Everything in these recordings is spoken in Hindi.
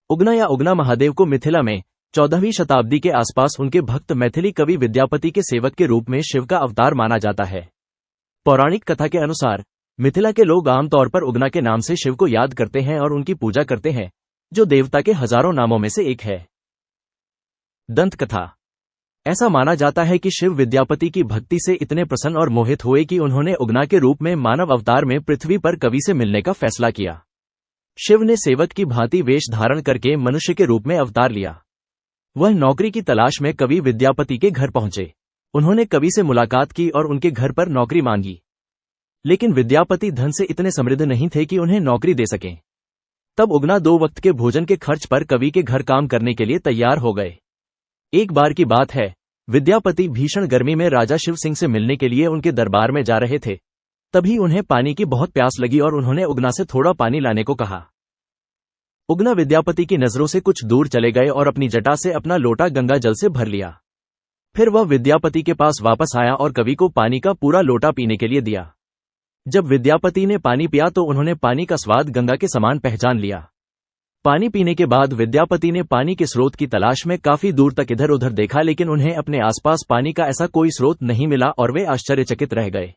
उगना या उगना महादेव को मिथिला में 14वीं शताब्दी के आसपास उनके भक्त मैथिली कवि विद्यापति के सेवक के रूप में शिव का अवतार माना जाता है। पौराणिक कथा के अनुसार मिथिला के लोग आमतौर पर उगना के नाम से शिव को याद करते हैं और उनकी पूजा करते हैं, जो देवता के हजारों नामों में से एक है। दंत कथा। ऐसा माना जाता है कि शिव विद्यापति की भक्ति से इतने प्रसन्न और मोहित हुए कि उन्होंने उगना के रूप में मानव अवतार में पृथ्वी पर कवि से मिलने का फैसला किया। शिव ने सेवक की भांति वेश धारण करके मनुष्य के रूप में अवतार लिया। वह नौकरी की तलाश में कवि विद्यापति के घर पहुंचे। उन्होंने कवि से मुलाकात की और उनके घर पर नौकरी मांगी, लेकिन विद्यापति धन से इतने समृद्ध नहीं थे कि उन्हें नौकरी दे सकें। तब उगना 2 वक्त के भोजन के खर्च पर कवि के घर काम करने के लिए तैयार हो गए। एक बार की बात है, विद्यापति भीषण गर्मी में राजा शिव सिंह से मिलने के लिए उनके दरबार में जा रहे थे। तभी उन्हें पानी की बहुत प्यास लगी और उन्होंने उगना से थोड़ा पानी लाने को कहा। उगना विद्यापति की नजरों से कुछ दूर चले गए और अपनी जटा से अपना लोटा गंगा जल से भर लिया। फिर वह विद्यापति के पास वापस आया और कवि को पानी का पूरा लोटा पीने के लिए दिया। जब विद्यापति ने पानी पिया तो उन्होंने पानी का स्वाद गंगा के समान पहचान लिया। पानी पीने के बाद विद्यापति ने पानी के स्रोत की तलाश में काफी दूर तक इधर उधर देखा, लेकिन उन्हें अपने आसपास पानी का ऐसा कोई स्रोत नहीं मिला और वे आश्चर्यचकित रह गए।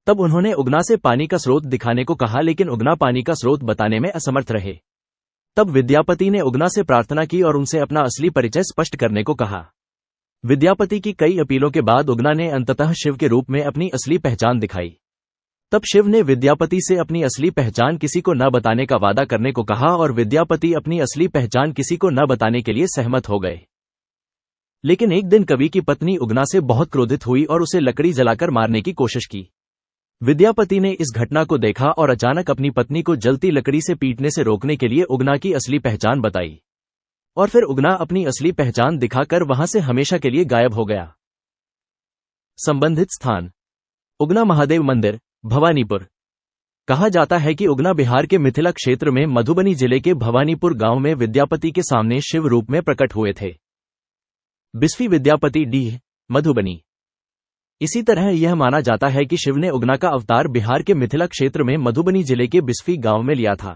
तब उन्होंने उगना से पानी का स्रोत दिखाने को कहा, लेकिन उगना पानी का स्रोत बताने में असमर्थ रहे। तब विद्यापति ने उगना से प्रार्थना की और उनसे अपना असली परिचय स्पष्ट करने को कहा। विद्यापति की कई अपीलों के बाद उगना ने अंततः शिव के रूप में अपनी असली पहचान दिखाई। तब शिव ने विद्यापति से अपनी असली पहचान किसी को न बताने का वादा करने को कहा और विद्यापति अपनी असली पहचान किसी को न बताने के लिए सहमत हो गए। लेकिन एक दिन कवि की पत्नी उगना से बहुत क्रोधित हुई और उसे लकड़ी जलाकर मारने की कोशिश की। विद्यापति ने इस घटना को देखा और अचानक अपनी पत्नी को जलती लकड़ी से पीटने से रोकने के लिए उगना की असली पहचान बताई, और फिर उगना अपनी असली पहचान दिखाकर वहां से हमेशा के लिए गायब हो गया। संबंधित स्थान: उगना महादेव मंदिर, भवानीपुर। कहा जाता है कि उगना बिहार के मिथिला क्षेत्र में मधुबनी जिले के भवानीपुर गांव में विद्यापति के सामने शिव रूप में प्रकट हुए थे। बिस्फी विद्यापति डीह, मधुबनी। इसी तरह यह माना जाता है कि शिव ने उगना का अवतार बिहार के मिथिला क्षेत्र में मधुबनी जिले के बिस्फी गांव में लिया था।